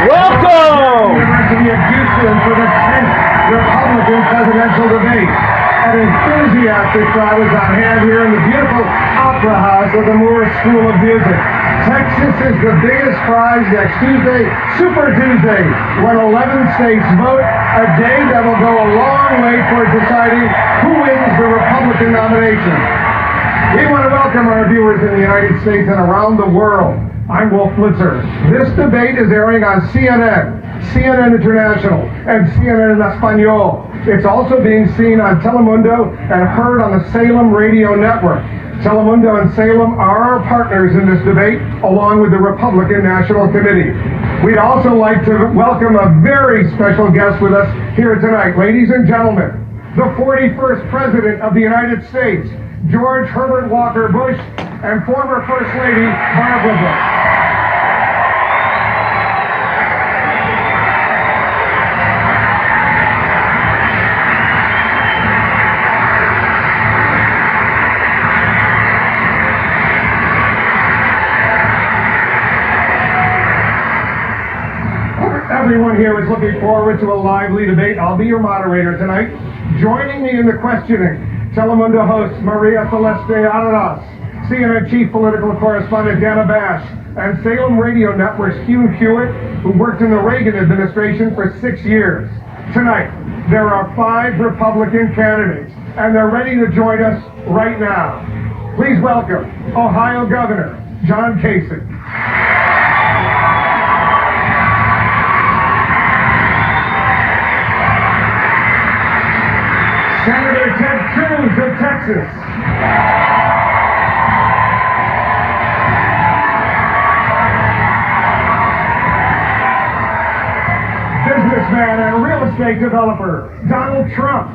Welcome! University of Houston for the 10th Republican presidential debate. An enthusiastic crowd is on hand here in the beautiful Opera House of the Moore School of Music. Texas is the biggest prize next Tuesday, Super Tuesday, when 11 states vote, a day that will go a long way toward deciding who wins the Republican nomination. We want to welcome our viewers in the United States and around the world. I'm Wolf Blitzer. This debate is airing on CNN, CNN International, and CNN en Espanol. It's also being seen on Telemundo and heard on the Salem Radio Network. Telemundo and Salem are our partners in this debate, along with the Republican National Committee. We'd also like to welcome a very special guest with us here tonight. Ladies and gentlemen, the 41st President of the United States, George Herbert Walker Bush, and former First Lady Barbara Bush. Everyone here is looking forward to a lively debate. I'll be your moderator tonight. Joining me in the questioning, Telemundo host Maria Celeste Araras, CNN Chief Political Correspondent Dana Bash, and Salem Radio Network's Hugh Hewitt, who worked in the Reagan administration for 6 years. Tonight, there are 5 Republican candidates, and they're ready to join us right now. Please welcome Ohio Governor John Kasich. Senator Ted Cruz of Texas. Businessman and real estate developer, Donald Trump.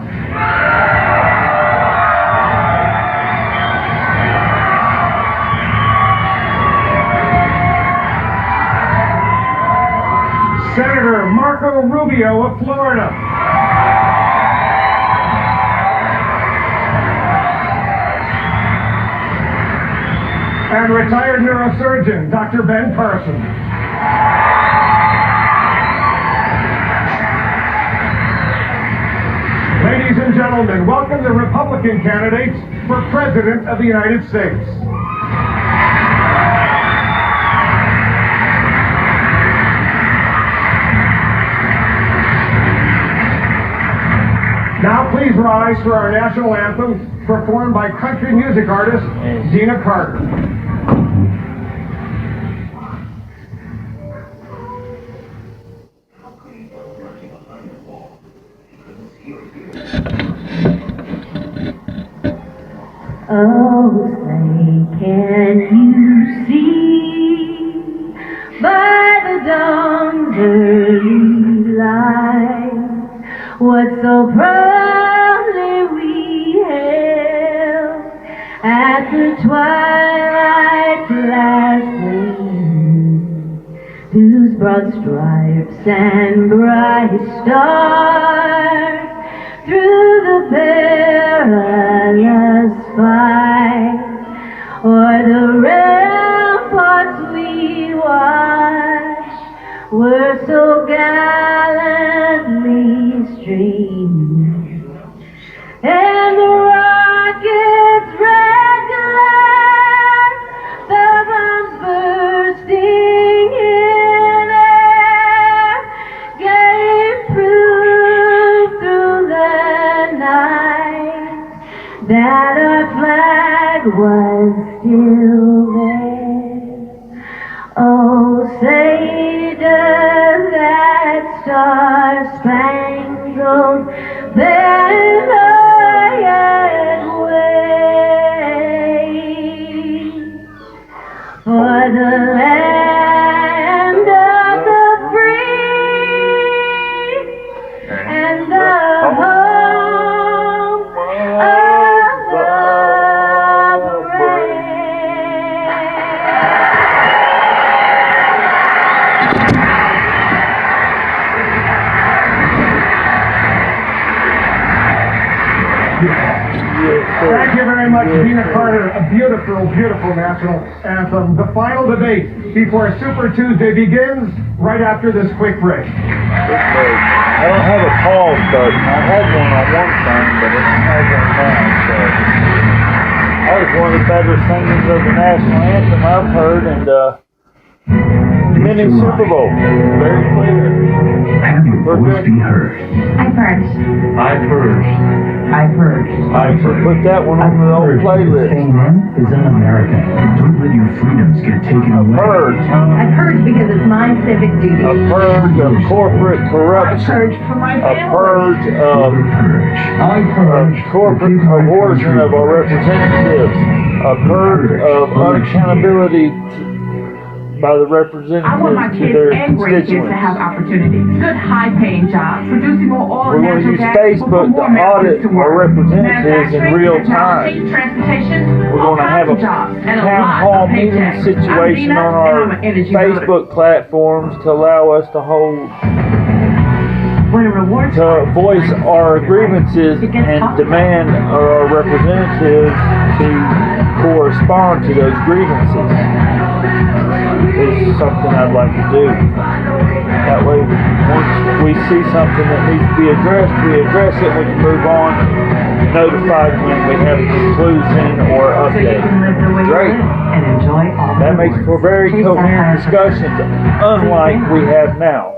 Senator Marco Rubio of Florida. And retired neurosurgeon, Dr. Ben Carson. Ladies and gentlemen, welcome the Republican candidates for President of the United States. Now please rise for our national anthem, performed by country music artist Zena Carter. Oh, say, can you see by the dawn's early light what so proudly we hailed at the twilight's last gleam, whose broad stripes and bright stars through the perilous fight o'er the ramparts we watched were so gallantly streamed, and the rocket's red glare, the bombs bursting in air, gave proof through the night that our flag was still there. Oh, say does that star-spangled banner yet wave for the land of the free and the home of the brave? Thank you very much, Zena Carter. A beautiful, beautiful national anthem. The final debate before Super Tuesday begins right after this quick break. I don't have a pause button. I had one on one thing, but it doesn't have one now. So that was one of the better singings of the national anthem I've heard, and mini Super Bowl. Very clear. Have your voice be heard. I purged. I've heard. I've heard. I should put that one on the old playlist. CNN is un-American. Don't let your freedoms get taken away. Purge. I purged because it's my civic duty. A purge of corporate corruption. Purge for my A family. purge of I purge. corporate coercion of our representatives. A purge of unaccountability by the representatives I want my to kids their and grandkids constituents. to have opportunities, good high-paying jobs, producing more oil We and want to natural use gas. Facebook to audit our representatives in real time. Transportation, We're all going to have a kinds of jobs, and a town lot hall of meeting paychecks. situation I'm Nina, on and our I'm an energy voter. Facebook platforms to allow us to hold When a reward to voice our grievances and demand our representatives to correspond to those grievances is something I'd like to do. That way, once we see something that needs to be addressed, we address it, we can move on, notified when we have a conclusion or so you update. can live the way Great. you live and enjoy all That the makes for very coherent discussions, unlike we have now.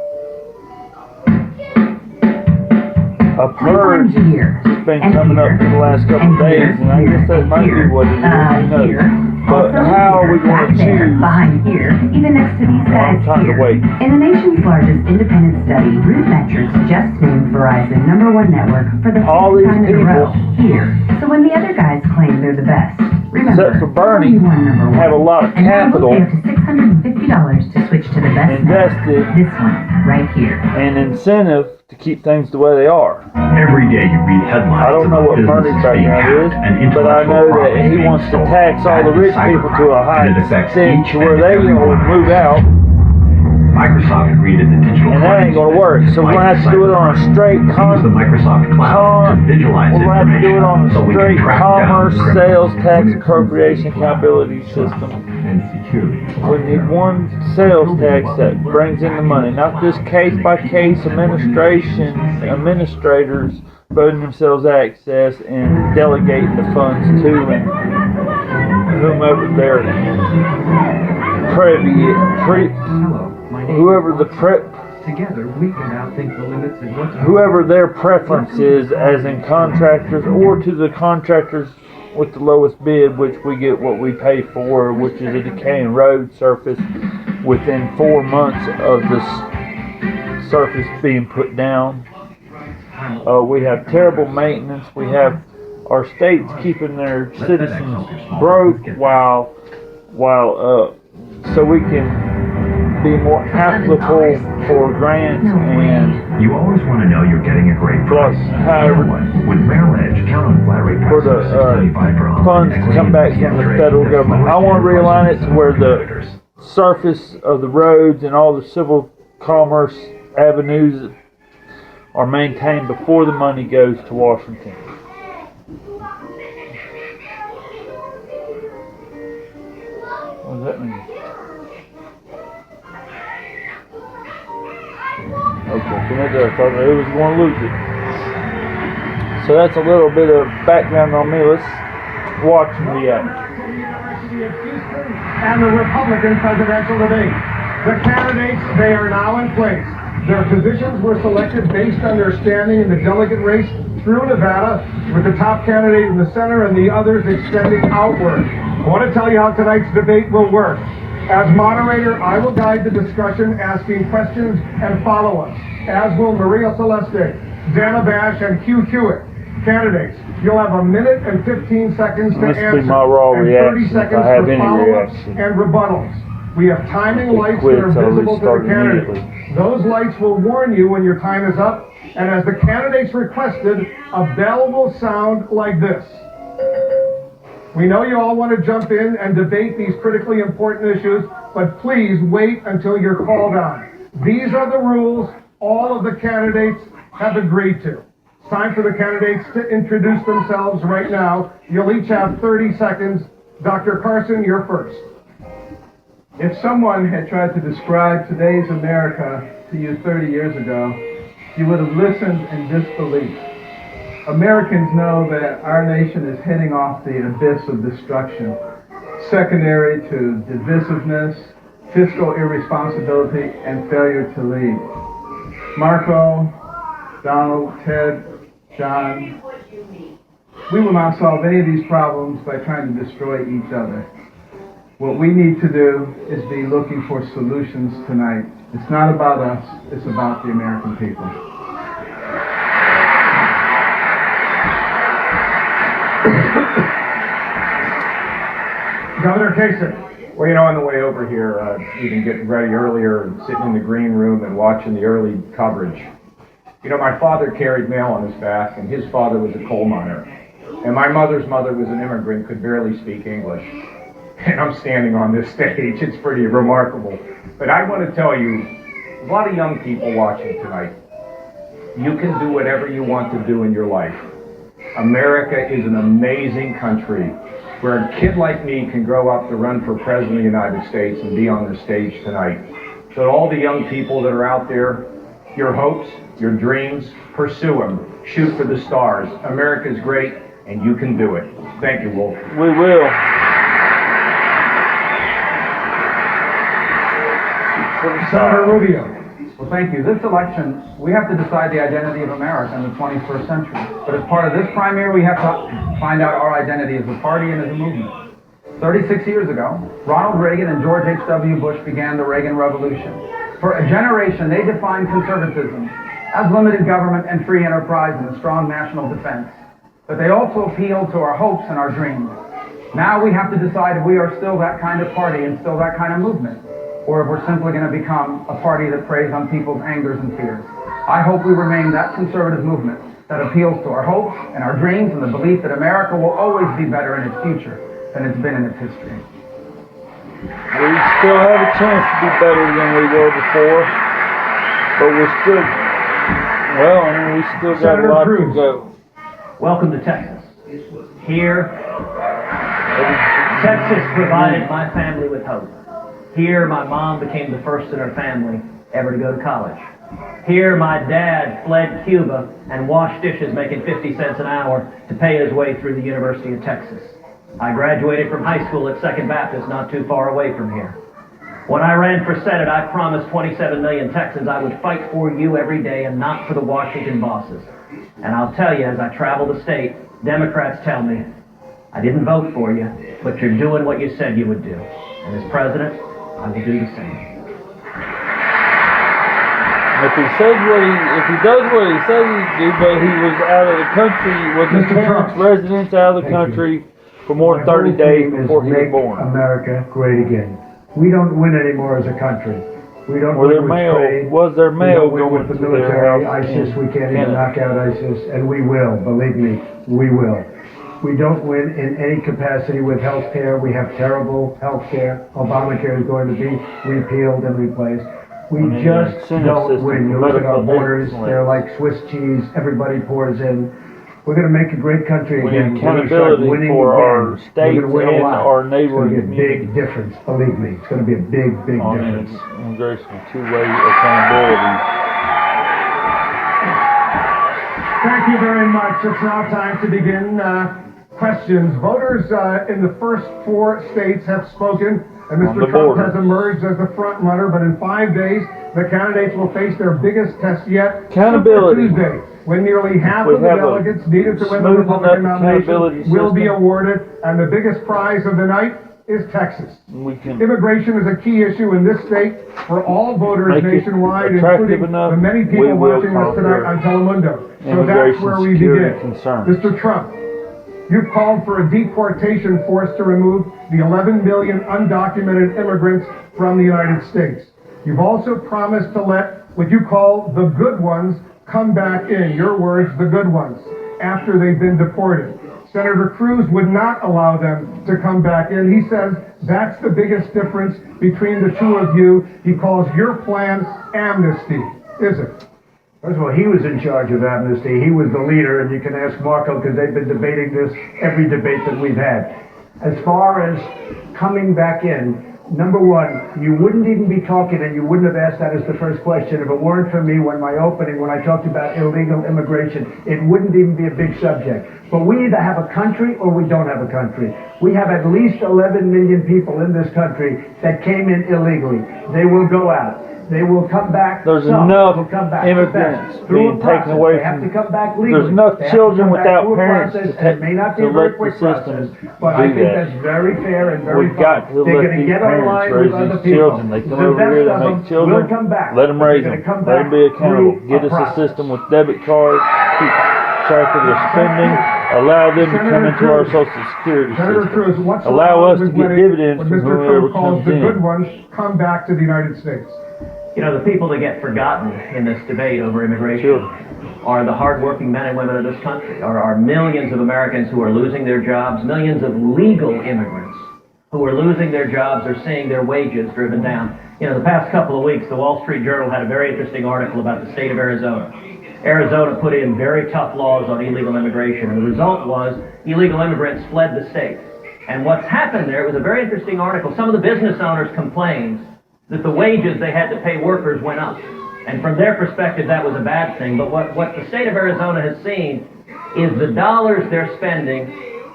A purge has been coming up for the last couple of days, and I guess that might be what it is, who knows. But how are we going to choose? Behind here, even next to these guys I'm trying to here. wait. In the nation's largest independent study, RootMetrics just named Verizon #1 network for the All fifth these time in a row people, here. So when the other guys claim they're the best, remember, except for Bernie, only one #1. have a lot of And now capital we'll pay up to $650 to switch to the best invested network. This one, right here. and incentive to keep things the way they are. Every day you read headlines I don't know about what Bernie's businesses being background hacked and is, but I intellectual know that property he being wants to stolen. tax all the That's rich people to a cybercrime, high and it affects extent each to where and they every will one of move us. out, Microsoft created the digital and that ain't gonna work. So we're gonna have to do it on a straight Use the Microsoft Cloud to visualize we're gonna have to do it on information so a we can straight track down commerce, criminals. sales tax, appropriation, accountability system. And security. We need one sales tax that brings in the money, not this case by case administrators voting themselves access and delegating the funds to and whomever their Together, we can now think the limits and what to whoever their preference is, as in contractors, or to the contractors with the lowest bid, which we get what we pay for, which is a decaying road surface within 4 months of the surface being put down. We have terrible maintenance. We have our states keeping their citizens broke while so we can be more applicable for grants and You always want to know you're getting a great price. however, With Merrill Edge, count on flat rate for prices the of $6.95 per home. funds to come back from the federal government. I want to realign it to where the surface of the roads and all the civil commerce avenues are maintained before the money goes to Washington. What does that mean? Okay, so maybe I thought it was going to lose it. So that's a little bit of background on me. Let's watch and react. And the Republican presidential debate. The candidates, they are now in place. Their positions were selected based on their standing in the delegate race through Nevada, with the top candidate in the center and the others extending outward. I want to tell you how tonight's debate will work. As moderator, I will guide the discussion, asking questions and follow-ups, as will Maria Celeste, Dana Bash, and Q Hewitt. Candidates, you'll have 1 minute and 15 seconds to This will answer, be my raw and 30 reaction if seconds I have for any follow-ups reaction. and rebuttals. We have timing If it lights quits, that I'll are visible to the restart candidates. immediately. Those lights will warn you when your time is up, and as the candidates requested, a bell will sound like this. We know you all want to jump in and debate these critically important issues, but please wait until you're called on. These are the rules all of the candidates have agreed to. It's time for the candidates to introduce themselves right now. You'll each have 30 seconds. Dr. Carson, you're first. If someone had tried to describe today's America to you 30 years ago, you would have listened in disbelief. Americans know that our nation is heading off the abyss of destruction, secondary to divisiveness, fiscal irresponsibility, and failure to lead. Marco, Donald, Ted, John, we will not solve any of these problems by trying to destroy each other. What we need to do is be looking for solutions tonight. It's not about us, it's about the American people. Governor Kasich. Well, on the way over here, even getting ready earlier and sitting in the green room and watching the early coverage. My father carried mail on his back, and his father was a coal miner. And my mother's mother was an immigrant, could barely speak English. And I'm standing on this stage. It's pretty remarkable. But I want to tell you, a lot of young people watching tonight, you can do whatever you want to do in your life. America is an amazing country where a kid like me can grow up to run for president of the United States and be on the stage tonight. So to all the young people that are out there, your hopes, your dreams, pursue them. Shoot for the stars. America's great, and you can do it. Thank you, Wolf. We will. Senator Rubio. Well, thank you. This election, we have to decide the identity of America in the 21st century. But as part of this primary, we have to find out our identity as a party and as a movement. 36 years ago, Ronald Reagan and George H.W. Bush began the Reagan Revolution. For a generation, they defined conservatism as limited government and free enterprise and a strong national defense. But they also appealed to our hopes and our dreams. Now we have to decide if we are still that kind of party and still that kind of movement, or if we're simply going to become a party that preys on people's angers and fears. I hope we remain that conservative movement that appeals to our hopes and our dreams and the belief that America will always be better in its future than it's been in its history. We still have a chance to be better than we were before, but we still got a lot to go. Welcome to Texas. Here, Texas provided my family with hope. Here, my mom became the first in her family ever to go to college. Here, my dad fled Cuba and washed dishes making 50 cents an hour to pay his way through the University of Texas. I graduated from high school at Second Baptist, not too far away from here. When I ran for Senate, I promised 27 million Texans I would fight for you every day and not for the Washington bosses. And I'll tell you, as I travel the state, Democrats tell me, I didn't vote for you, but you're doing what you said you would do. And as president, I will do the same. If he does what he says he'd do, but he was out of the country, was his parents' residence out of the country for more than 30 days before he was born. America great again. We don't win anymore as a country. We don't win with trade. Was there mail going with the to their military? house? ISIS, we can't even knock out ISIS, and we will. Believe me, we will. We don't win in any capacity with health care. We have terrible health care. Obamacare is going to be repealed and replaced. We just don't win. You look at our borders, they're like Swiss cheese. Everybody pours in. We're going to make a great country again. We need accountability for our states and our neighboring communities. It's going to be a big difference. Believe me, it's going to be a big, big difference. There's some two-way accountability. Thank you very much. It's now time to begin questions. Voters in the first 4 states have spoken, and Mr. Trump has emerged as the front runner, but in 5 days, the candidates will face their biggest test yet. Accountability. Super Tuesday, when nearly half of the delegates needed to win the Republican nomination will be awarded, and the biggest prize of the night is Texas. Immigration is a key issue in this state for all voters nationwide, including the many people watching us tonight on Telemundo. So that's where we begin. Mr. Trump, you've called for a deportation force to remove the 11 million undocumented immigrants from the United States. You've also promised to let what you call the good ones come back in, your words, the good ones, after they've been deported. Senator Cruz would not allow them to come back in. He says that's the biggest difference between the two of you. He calls your plan amnesty. Is it? First of all, he was in charge of amnesty. He was the leader, and you can ask Marco because they've been debating this every debate that we've had. As far as coming back in, Number one, you wouldn't even be talking, and you wouldn't have asked that as the first question if it weren't for me when I talked about illegal immigration. It wouldn't even be a big subject. But we either have a country or we don't have a country. We have at least 11 million people in this country that came in illegally. They will go out. They will come back. There's Some enough will come back. immigrants Through a being taken process. away They have from. to come back legally. There's enough They have to children come back without through a parents process, to and it may not be to a very let the quick system process, but I do think that. that's very fair and very We've got to They're let going to these get parents online raise with other these people. children. They come The over best here, of they them make children. will come back. Let them They're raise gonna them. come Let them be back accountable. through Get a us a process. system with debit cards. Keep track of their spending. Allow them to come into our Social Security Senator Cruz, system. what's the Allow us to problem get with dividends when from Mr. whoever Cruz calls comes the good in. ones come back to the United States? You know, the people that get forgotten in this debate over immigration are the hardworking men and women of this country, are millions of Americans who are losing their jobs, millions of legal immigrants who are losing their jobs or seeing their wages driven down. You know, the past couple of weeks, the Wall Street Journal had a very interesting article about the state of Arizona. Arizona put in very tough laws on illegal immigration, and the result was illegal immigrants fled the state. And what's happened there, it was a very interesting article. Some of the business owners complained that the wages they had to pay workers went up. And from their perspective, that was a bad thing. But what the state of Arizona has seen is the dollars they're spending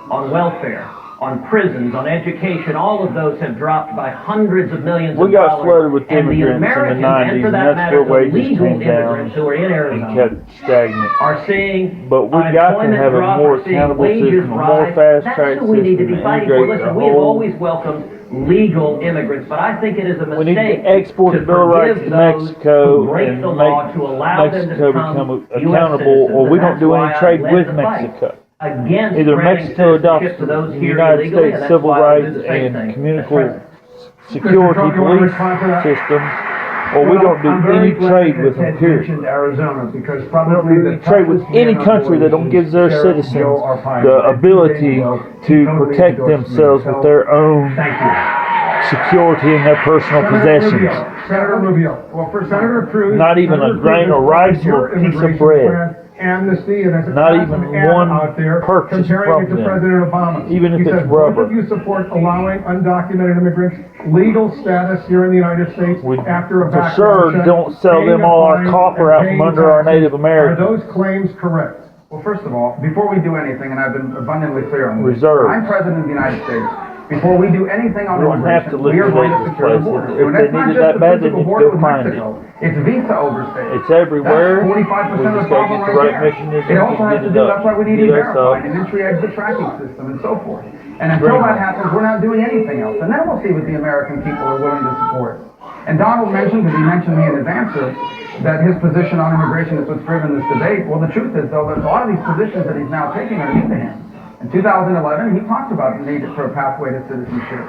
on welfare, on prisons, on education, all of those have dropped by hundreds of millions of dollars. We got flooded with and the immigrants Americans, in the 90s, and for and that that's matter, where the wages legal came down immigrants who are in and Arizona kept stagnant. are seeing But we got to unemployment have a drop, more we're seeing accountable wages system, a more rise. fast-track That's who we need to system be to fighting for. integrate Listen, the we have whole. always welcomed legal immigrants, but I think it is a We need mistake to export the Bill of Rights to Mexico who break and the law make to allow Mexico them to become become US accountable, citizens, or we and don't that's do why any I trade led with the fight Mexico. against Either granting Mexico adopts citizenship to those the here United illegally, States and that's civil why I rights do the same and thing. community Mr. security Trump, you want to police respond to that? systems, or we Well, don't do I'm very any glad trade that with them, Ted period. mentioned Arizona, because We don't probably do the any trade with toughest any man on country board that don't is give their Sheriff citizens Joe Arpaio. the And ability he to totally protect endorsed me. themselves with So, their own Thank you. security in their personal possessions. Senator Rubio. Well, for Senator Cruz, Not even a Senator grain Cruz of has rice your or a piece of immigration bread. plan, amnesty, and there's a Not constant even ad one out there purchase comparing from it to them. President Obama. Even if he it's says, rubber. both of you support allowing undocumented immigrants legal status here in the United States We after a for background sure check, don't sell paying them a all our fine, copper and out from paying under our taxes. Native Americans. Are those claims correct? Well, first of all, before we do anything, and I've been abundantly clear on this, Reserves. I'm President of the United States. Before we do anything on We don't have to immigration, we are going to liquidate this secure the place. border. If And they that's not need it just that the bad, they physical need to border go with find it. Mexico. It's visa overstay. It's everywhere. That's 45% We of the just gotta problem get the right right there. mechanism It to also has get to it do, up. that's why we need Get us E-Verify, up. an entry-exit tracking system, and so forth. And until Bring that it. happens, we're not doing anything else. And then we'll see what the American people are willing to support. And Donald mentioned, because he mentioned me in his answer, that his position on immigration is what's driven this debate. Well, the truth is, though, that a lot of these positions that he's now taking are new to him. In 2011, he talked about the need for a pathway to citizenship.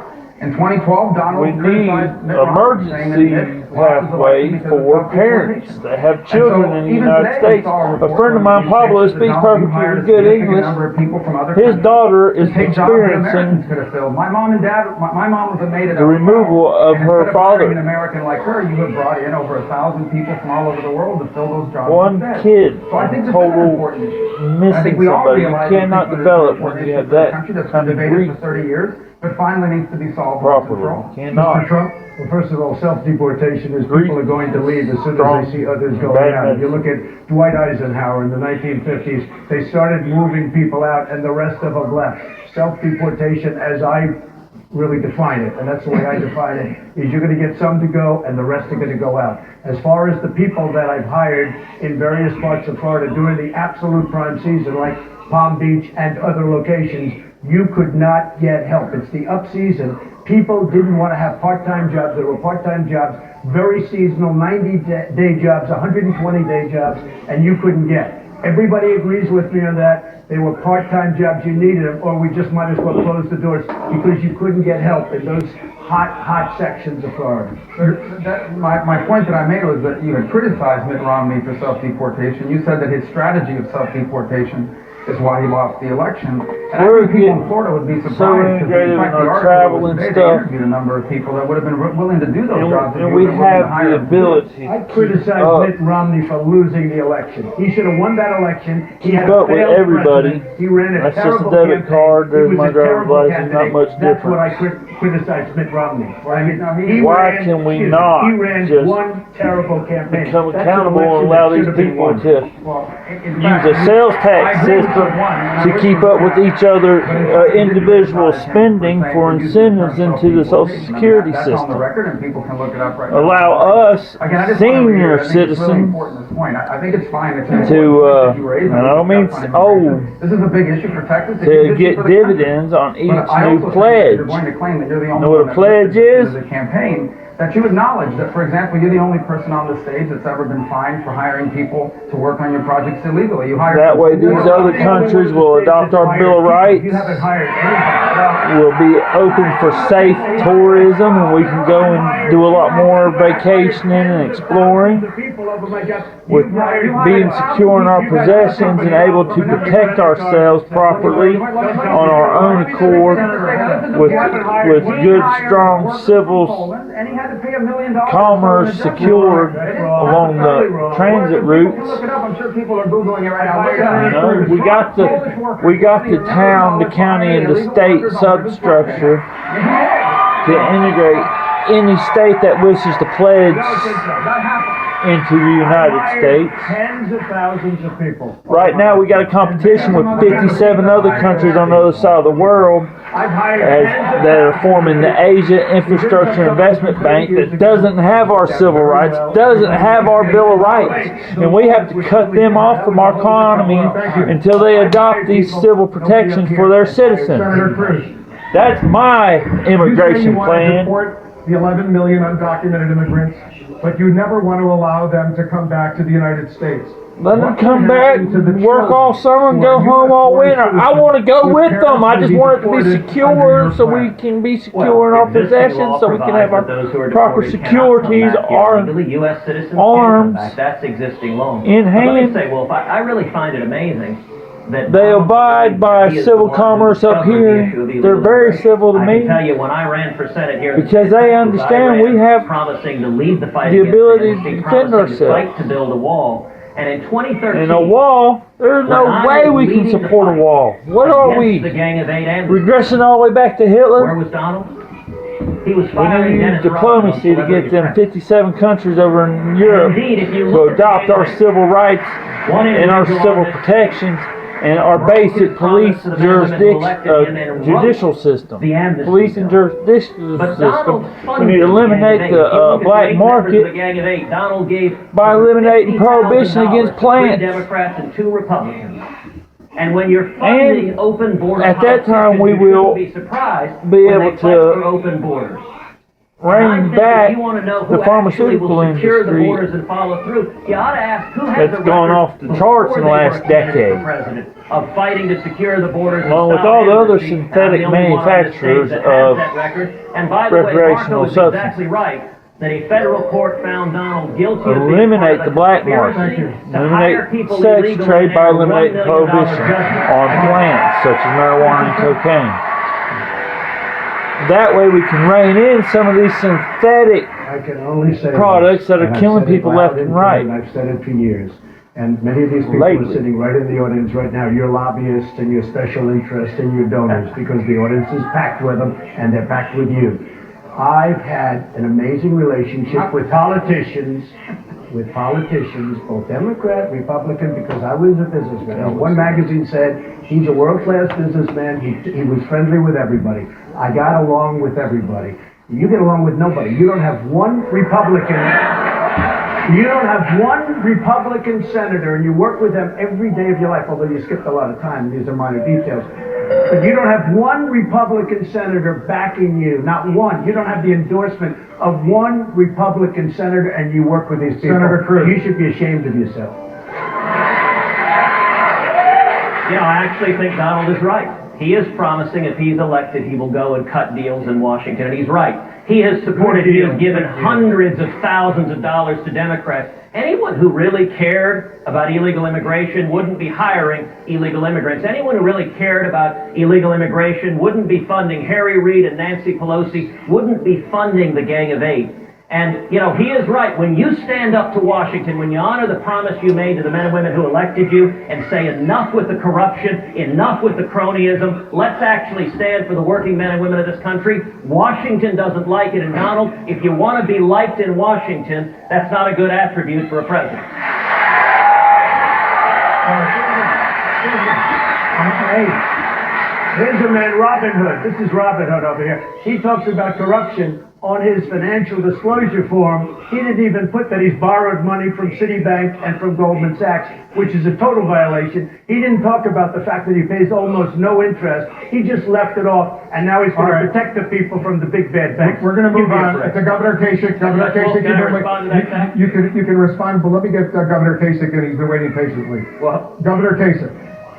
In 2012, Donald We need criticized Mitt Romney, saying that emergency Mitt lost his pathway election because of for self-deportation. parents that have children in the even United today, States. I saw A report friend of where mine, the Pablo, United speaks States perfectly hired a good significant English. number of people from other His countries daughter to is take jobs that Americans experiencing could have filled. My mom and dad, my mom was a maid at the a removal hotel, of and her instead father. hiring an American like her, you have brought in over 1,000 people from all over the world to fill those jobs. One instead. kid, So I think this is an total important issue. I missing think we all somebody. You realize cannot that this is an develop important when you issue have for the that country that's kind been of debated grief for 30 years, but finally needs to be solved with properly. control. Cannot. Mr. Trump, well, first of all, self-deportation is Grief people are going to leave as soon as strong, they see others going bad out. If you medicine. look at Dwight Eisenhower in the 1950s, they started moving people out and the rest of them left. Self-deportation, as I really define it, and that's the way I define it, is you're going to get some to go and the rest are going to go out. As far as the people that I've hired in various parts of Florida during the absolute prime season, like Palm Beach and other locations, you could not get help. It's the up season. People didn't want to have part-time jobs. There were part-time jobs, very seasonal, 90-day jobs, 120-day jobs, and you couldn't get. Everybody agrees with me on that. They were part-time jobs. You needed them, or we just might as well close the doors because you couldn't get help in those hot sections of Florida. My point that I made was that you had criticized Mitt Romney for self-deportation. You said that his strategy of self-deportation is why he lost the election. And I think people in Florida would be surprised because integrated in fact in the our article travel was and today, stuff. they interviewed a number of people that would have been willing to do those jobs. if And you we were willing to have hire the them to do it. ability I to criticize keep Mitt Romney for losing the election. He should have won that election. He had Keep a up with failed everybody. president. He ran a That's just a terrible debit campaign. card. He There's was my a driver's terrible license. Not candidate. much That's what I criticize Mitt Romney. I mean, Why can we not he ran just one terrible campaign. become That's accountable an and election allow that these should have been people won. to use a sales tax system to keep up with each other individual spending for incentives into the Social Security That's on the system? record, and people can look it up right now. Allow us, Again, I just wanna senior reiterate, I think it's really citizens, important, this point. I think it's fine. It's an to, important point that you raised. and I don't mean That's fine. old, This is a big issue for Texas. It's a to big issue get for the country. dividends on each But I new also think that pledge. you're going to claim that you're the only Know what one a that pledge listed is? as a campaign, that you acknowledge that, for example, you're the only person on the stage that's ever been fined for hiring people to work on your projects illegally. You hired That way these other countries will adopt our Bill of Rights. You haven't hired anybody. We'll be open for safe tourism, and we can go and do a lot more vacationing and exploring with being secure in our possessions and able to protect ourselves properly on our own accord with good, strong civil and he had to pay $1 million commerce secured along the transit routes. Look it up. I'm sure people are Googling it right now. Look it up. You know, we got the town, the county, and the state substructure to integrate any state that wishes to pledge into the United States. Tens of thousands of people. Right now, we got a competition with 57 other countries on the other side of the world that are forming the Asia Infrastructure Investment Bank that doesn't have our civil rights, doesn't have our Bill of Rights, and we have to cut them off from our economy until they adopt these civil protections for their citizens. That's my immigration plan. The 11 million undocumented immigrants, but you never want to allow them to come back to the United States. Let them come back, work all summer, and go home all winter. I want to go with them. I just want it to be secure so we can be secure in our possessions, so we can have our proper securities, our U.S. citizens arms That's existing law. in But let me hand. say, well, if I really find it amazing that They abide by civil commerce up here. They're very civil to I me can tell you, when I ran for Senate here, because they understand we have promising to lead the fight the against ability amnesty, to defend promising to ourselves. fight to build a wall. And in 2013, And a wall, there's no when I way was we can leading the support a fight wall. What are against the we? Gang of Eight amnesty, Regressing all the way back to where Hitler? was Donald? He was We firing need to use Dennis diplomacy to Rodman, get them celebrity 57 countries over in Europe Indeed, if you to look at adopt the our Gang of civil rights Eight, one and our individual civil on this protections and our basic police judicial system. Police and judicial But system. Donald We funded need to the eliminate Gang of Eight. the If you look at black eight members of the market Gang of Eight, Donald gave by eliminating $50,000 prohibition against to plants. 3 Democrats and 2 Republicans. And when you're funding open border at that time, we politics, you will shouldn't be surprised be when able they fight to for open borders. rein back you want to know the who pharmaceutical actually will secure the industry borders and follow through. You ought to ask who has that's the gone record off the charts in the before they last were candidate decade. for president of fighting to secure the borders. and Along with stop all the other amnesty. synthetic I'm the only one on this manufacturers stage that has of that record. And by the way, recreational Marco is substances. exactly right that a federal court found Donald guilty of being Eliminate part of the black market. conspiracy to hire Eliminate people sex illegally trade and by a $1 eliminating million prohibition judgment. on plants such as marijuana and cocaine. That way we can rein in some of these synthetic I can only say products that are and I've killing said it people loud left and clear, right. And I've said it for years. And many of these people Lately. are sitting right in the audience right now. Your lobbyists and your special interests and your donors, because the audience is packed with them and they're packed with you. I've had an amazing relationship with politicians, both Democrat, Republican, because I was a businessman. And one magazine said he's a world-class businessman. He was friendly with everybody. I got along with everybody. You get along with nobody. You don't have one Republican. You don't have one Republican senator, and you work with them every day of your life, although you skipped a lot of time. These are minor details. But you don't have one Republican senator backing you, not one. You don't have the endorsement of one Republican senator, and you work with these people. Senator Cruz. You should be ashamed of yourself. You know, I actually think Donald is right. He is promising if he's elected, he will go and cut deals in Washington, and he's right. He has supported, he has given hundreds of thousands of dollars to Democrats. Anyone who really cared about illegal immigration wouldn't be hiring illegal immigrants. Anyone who really cared about illegal immigration wouldn't be funding Harry Reid and Nancy Pelosi, wouldn't be funding the Gang of Eight. And, you know, he is right. When you stand up to Washington, when you honor the promise you made to the men and women who elected you and say enough with the corruption, enough with the cronyism, let's actually stand for the working men and women of this country. Washington doesn't like it. And Donald, if you want to be liked in Washington, that's not a good attribute for a president. Hey, here's a man, Robin Hood. This is Robin Hood over here. He talks about corruption on his financial disclosure form. He didn't even put that he's borrowed money from Citibank and from Goldman Sachs, which is a total violation. He didn't talk about the fact that he pays almost no interest. He just left it off, and now he's going to protect the people from the big bad banks. We're going to move on. It's Governor Kasich. Governor Kasich, you can respond, but let me get Governor Kasich in. He's been waiting patiently. Well, Governor Kasich,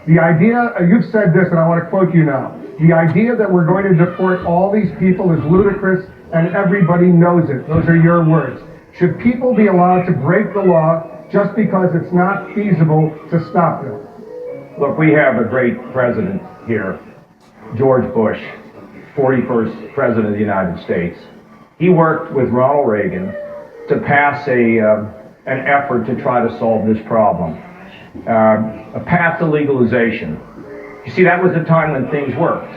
the idea, you've said this, and I want to quote you now. The idea that we're going to deport all these people is ludicrous, and everybody knows it. Those are your words. Should people be allowed to break the law just because it's not feasible to stop them? Look, we have a great president here, George Bush, 41st President of the United States. He worked with Ronald Reagan to pass an effort to try to solve this problem. A path to legalization. You see, that was a time when things worked.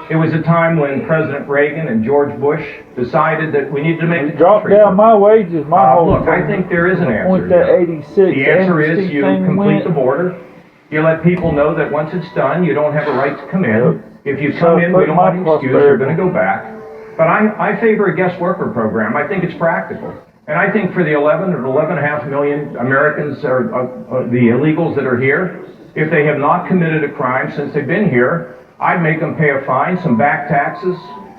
It was a time when President Reagan and George Bush decided that we needed to make the drop country down my wages, my whole look, I think there is an answer. Point that 86. The answer is you complete the border. You let people know that once it's done, you don't have a right to come in. If you come in, we don't have an excuse, you're going to go back. But I favor a guest worker program. I think it's practical. And I think for the 11 or 11.5 million Americans, or the illegals that are here, if they have not committed a crime since they've been here, I'd make them pay a fine, some back taxes,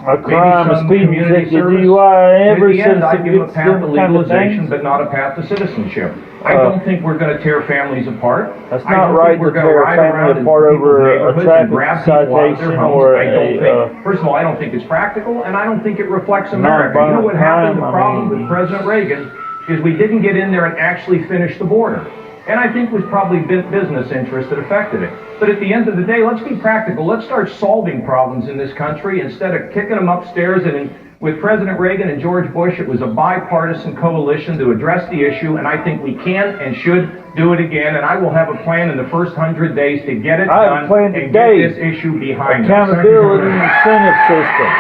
a crime, a speeding ticket, DUI, every citizen I'd give them a path to legalization, things. but not a path to citizenship. I don't think we're going to tear families apart. That's not right to tear a family apart over a traffic citation or First of all, I don't think it's practical, and I don't think it reflects America. You know what happened? The problem with President Reagan is we didn't get in there and actually finish the border. And I think it was probably business interest that affected it. But at the end of the day, let's be practical. Let's start solving problems in this country instead of kicking them upstairs. And with President Reagan and George Bush, it was a bipartisan coalition to address the issue, and I think we can and should do it again. And I will have a plan in the first 100 days to get it done and get this issue behind us. Accountability incentive system.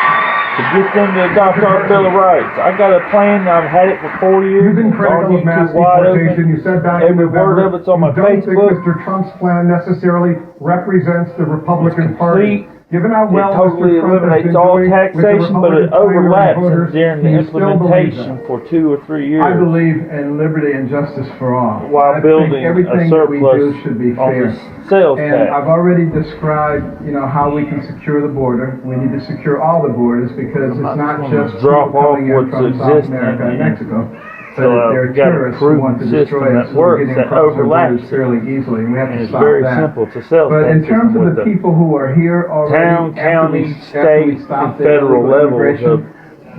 To get them to adopt our Bill of Rights. I got a plan. I've had it for 4 years. You've been critical of mass deportation. You said back in November, word of it's on my Facebook. You don't think Mr. Trump's plan necessarily represents the Republican Party. Given how well it totally eliminates all taxation, but it overlaps during the implementation for 2 or 3 years. I believe in liberty and justice for all. While building everything a surplus that we do should be fair. Sales and tax. I've already described, how we can secure the border. We need to secure all the borders because it's not just drop off coming in what's from South America and Mexico. So there are terrorists who want to destroy us, who are getting across our borders fairly easily, and we have to stop very that. simple to sell. But in terms of the people who are here already, town, county, state, and federal levels of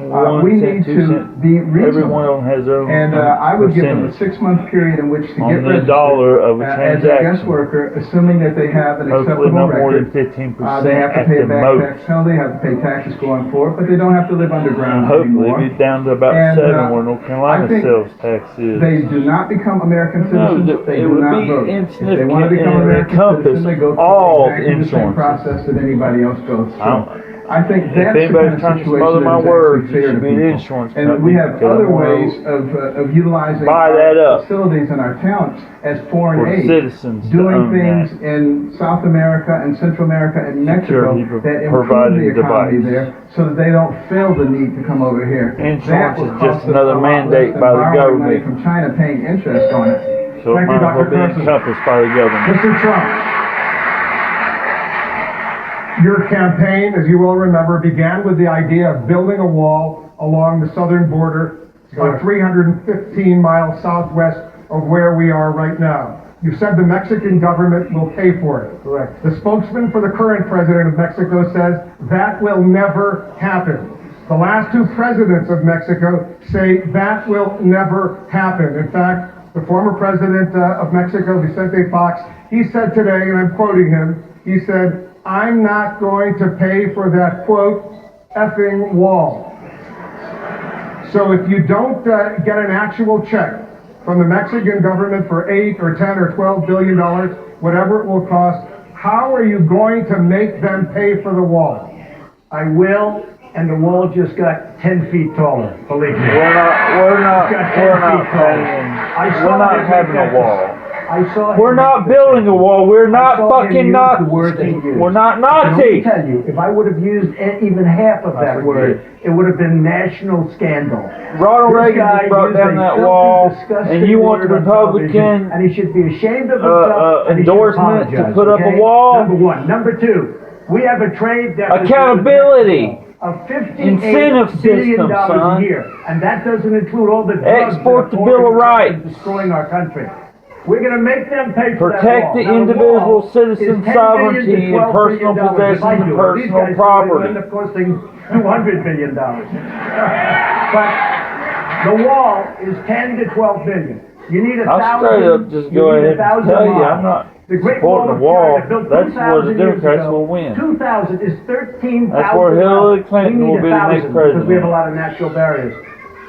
we need to be reasonable. Everyone has their own and I would give them a 6-month period in which to get registered $1 of a as a guest worker, assuming that they have an hopefully acceptable no more record. than 15% They have to pay a back most. tax penalty, have to pay taxes going forward, but they don't have to live underground Hopefully anymore. be down to about 7 where North Carolina sales tax is. They do not become American citizens. They it do would not be vote. If they want to insignificant become and American encompass citizens, they go all through exactly the same insurance. process that anybody else goes through. I think that's the If kind anybody's of trying to situation smother my that is words, actually fair it to should be an people. insurance And company. we have because other I wanna ways of utilizing buy that our up facilities and our talents as foreign for aid, citizens to doing own things that. in South America and Central America and Mexico Security that improve providing the economy device. there so that they don't feel the need to come over here. Insurance That will is cost just us another a lot less mandate than by the borrowing money government. from China paying interest on it. So Thank you, it might as well Dr. be Carson. encompassed by the government. Mr. Trump, your campaign, as you will remember, began with the idea of building a wall along the southern border, 315 miles southwest of where we are right now. You said the Mexican government will pay for it. Correct. The spokesman for the current president of Mexico says that will never happen. The last 2 presidents of Mexico say that will never happen. In fact, the former president of Mexico, Vicente Fox, he said today, and I'm quoting him, he said, "I'm not going to pay for that, quote, effing wall." So if you don't get an actual check from the Mexican government for $8 or $10 or $12 billion, whatever it will cost, how are you going to make them pay for the wall? I will, and the wall just got 10 feet taller, believe me. We're not having a wall. We're not building a wall. We're not fucking Nazis. We're not Nazis. Let me tell you, if I would have used even half of that word, it would have been national scandal. Ronald Reagan just brought down that wall, and you want the Republican and he should be ashamed of himself endorsement to put up a wall? Number one. Number two, we have a trade deficit. Accountability. Of Incentive $58 billion system, son. a year, and that doesn't include all the drugs Export that the are Bill of pouring Rights. and destroying our country. We're going to make them pay for that Protect wall. the Now, individual wall citizen's is $10 sovereignty billion to and $12 personal billion possessions if I and do it. personal These guys property. will end up costing $200 billion. But the wall is $10 to $12 billion. You need I'll 1,000. straight up just go ahead and tell you, I'm not supporting the wall. That's where the Democrats will win. 2,000 is 13,000. That's where Hillary Clinton will be the next Because we have a president. lot of natural barriers.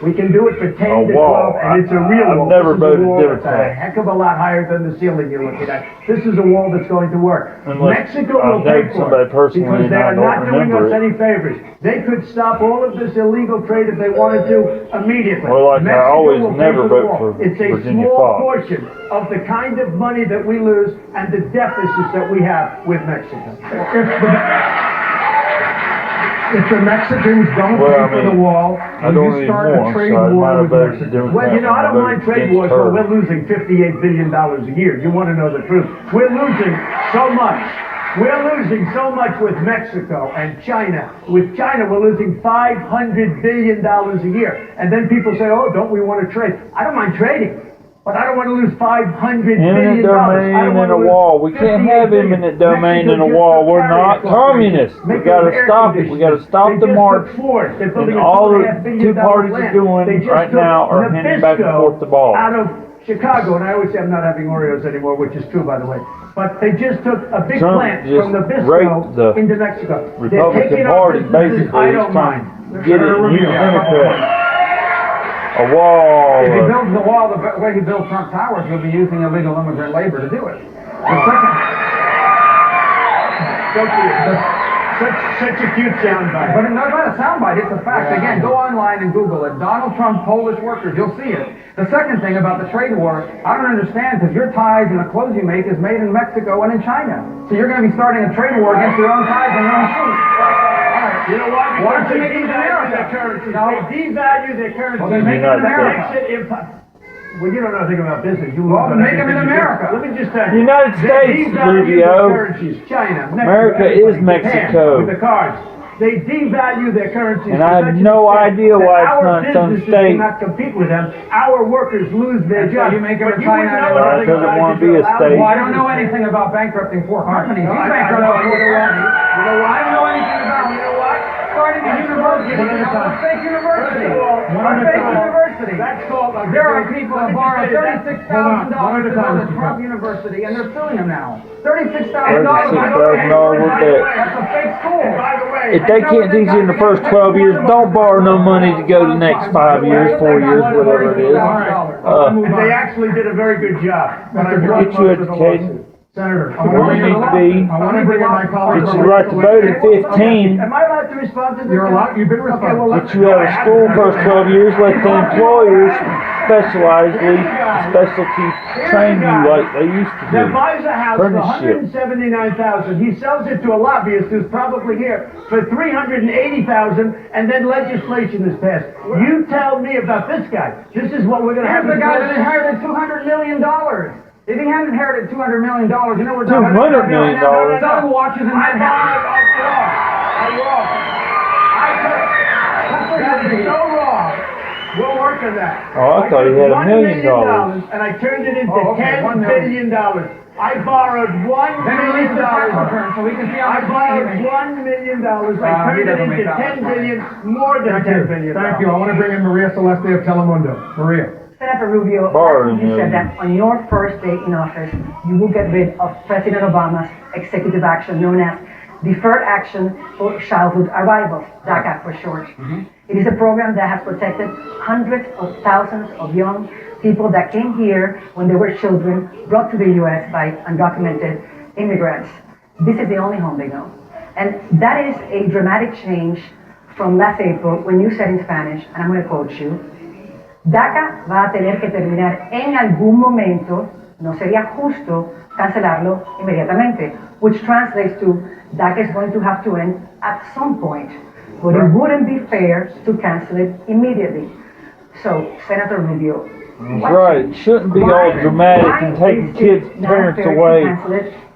We can do it for 10 A to 12, wall. and it's a real I've wall. never This is a voted wall that's Democrat. a heck of a lot higher than the ceiling you're looking at. This is a wall that's going to work. Unless Mexico I've will pay known for somebody it personally because and they I are don't not doing remember us it. any favors. They could stop all of this illegal trade if they wanted to immediately. Well, like I Mexico always will pay never for the vote wall. for It's a Virginia small Fox. portion of the kind of money that we lose and the deficits that we have with Mexico. If the Mexicans don't pay for the wall, I and don't you need start more, a trade so I might war have with voted Mexico. Democrat. Well, you know, I don't when mind voted trade against wars, her. but we're losing $58 billion a year. You want to know the truth. We're losing so much. We're losing so much with Mexico and China. With China, we're losing $500 billion a year. And then people say, oh, don't we want to trade? I don't mind trading. But I don't want to lose $500 billion. Eminent domain and a wall. We can't have eminent domain and a wall. We're not communists. We gotta stop it. We gotta stop the march. And all the two parties are doing right now are handing back and forth the ball. Out of Chicago, and I always say I'm not having Oreos anymore, which is true, by the way. But they just took a big Trump plant just from Nabisco raped the into Mexico. Republican Party, basically. He's trying to get it in you Democrat. A wall. If he builds the wall the way he built Trump Towers, he'll be using illegal immigrant labor to do it. The second... Such a cute soundbite. But it's not a soundbite, it's a fact. Again, go online and Google it. Donald Trump, Polish workers, you'll see it. The second thing about the trade war, I don't understand, because your ties and the clothes you make is made in Mexico and in China. So you're going to be starting a trade war against your own ties and your own shoes. You know what? Why don't you make it in devalue America? their currencies. No. They devalue their currencies. Well, then make it in America. Well, you don't know anything about business. You Well, then make them in America. Let me just tell you. United States, They devalue Rubio. their currencies. China, Mexico, America is Japan, Mexico. with the cards. They devalue their currencies. And I have no idea why it's not its own state. Our businesses cannot compete with them. Our workers lose their And so jobs. you make them But in you wouldn't China know and it anything doesn't about want to it be because a you're state. Well, I allowed don't know anything about bankrupting four companies. No, You I bankrupt know four companies. You know what? I don't know anything about it. You know what? Starting a university. One at a time. A fake university. One A at a fake time. university. That's called a There are people that borrow $36,000 One to at a time, go to Mr. Trump Trump. University, and they're suing him now. $36,000. $36,000 worth of debt. That's a fake school. If they can't teach you in the first 12 years, don't borrow no money to go the next 5 years, 4 years, whatever it is. And they actually did a very good job. But I brought Get you most of the educated. lawsuit. Senator, Where you need to be. I want to bring in my colleague. Get you right to vote at 15. Am I allowed to respond to this? You're allowed, you've been responsible. Get you out of school first 12 years, let the employers specialty train you like they used to That do. buys a house for Apprenticeship. $179,000. He sells it to a lobbyist who's probably here for $380,000, and then legislation is passed. You tell me about this guy. This is what we're going to have. Here's the guy that inherited $200 million. If he hadn't inherited $200 million, you know we're talking $200 million. Selling watches in Manhattan. That is so wrong. We'll work on that. Oh, I thought he had $1 million. And I turned it into $10 billion. I borrowed $1 million. So we can see how I borrowed $1 million. I turned it into $10 billion, more than $10 billion. Thank you. I want to bring in Maria Celeste of Telemundo. Maria. Senator Rubio, you said that on your first day in office, you will get rid of President Obama's executive action known as Deferred Action for Childhood Arrivals, DACA for short. It is a program that has protected hundreds of thousands of young people that came here when they were children, brought to the U.S. by undocumented immigrants. This is the only home they know. And that is a dramatic change from last April when you said in Spanish, and I'm going to quote you, DACA va a tener que terminar en algún momento, no sería justo cancelarlo inmediatamente, which translates to DACA is going to have to end at some point, but it wouldn't be fair to cancel it immediately. So, Senator Rubio, that's right. It shouldn't be all dramatic and taking kids' parents away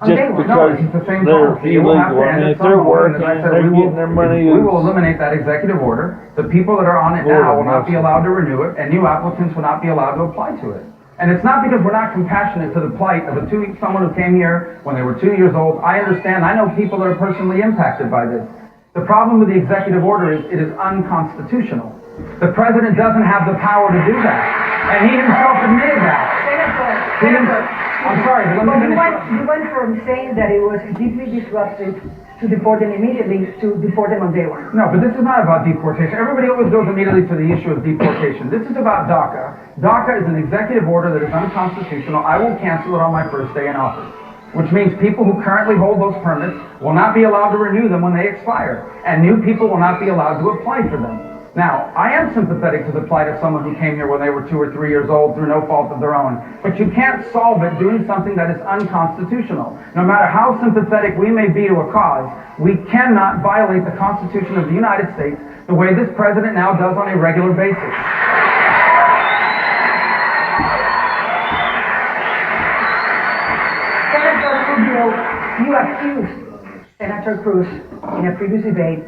just because they're illegal. I mean, if they're working, they're getting their money. We will eliminate that executive order. The people that are on it now will not be allowed to renew it, and new applicants will not be allowed to apply to it. And it's not because we're not compassionate to the plight of someone who came here when they were 2 years old. I understand. I know people that are personally impacted by this. The problem with the executive order is it is unconstitutional. The president doesn't have the power to do that. And he himself admitted that. I'm sorry, but let me finish. You went from saying that it was deeply disruptive to deport them immediately to deport them on day one. No, but this is not about deportation. Everybody always goes immediately to the issue of deportation. This is about DACA. DACA is an executive order that is unconstitutional. I will cancel it on my first day in office, which means people who currently hold those permits will not be allowed to renew them when they expire, and new people will not be allowed to apply for them. Now, I am sympathetic to the plight of someone who came here when they were 2 or 3 years old through no fault of their own. But you can't solve it doing something that is unconstitutional. No matter how sympathetic we may be to a cause, we cannot violate the Constitution of the United States the way this president now does on a regular basis. Senator Rubio, you accused Senator Cruz in a previous debate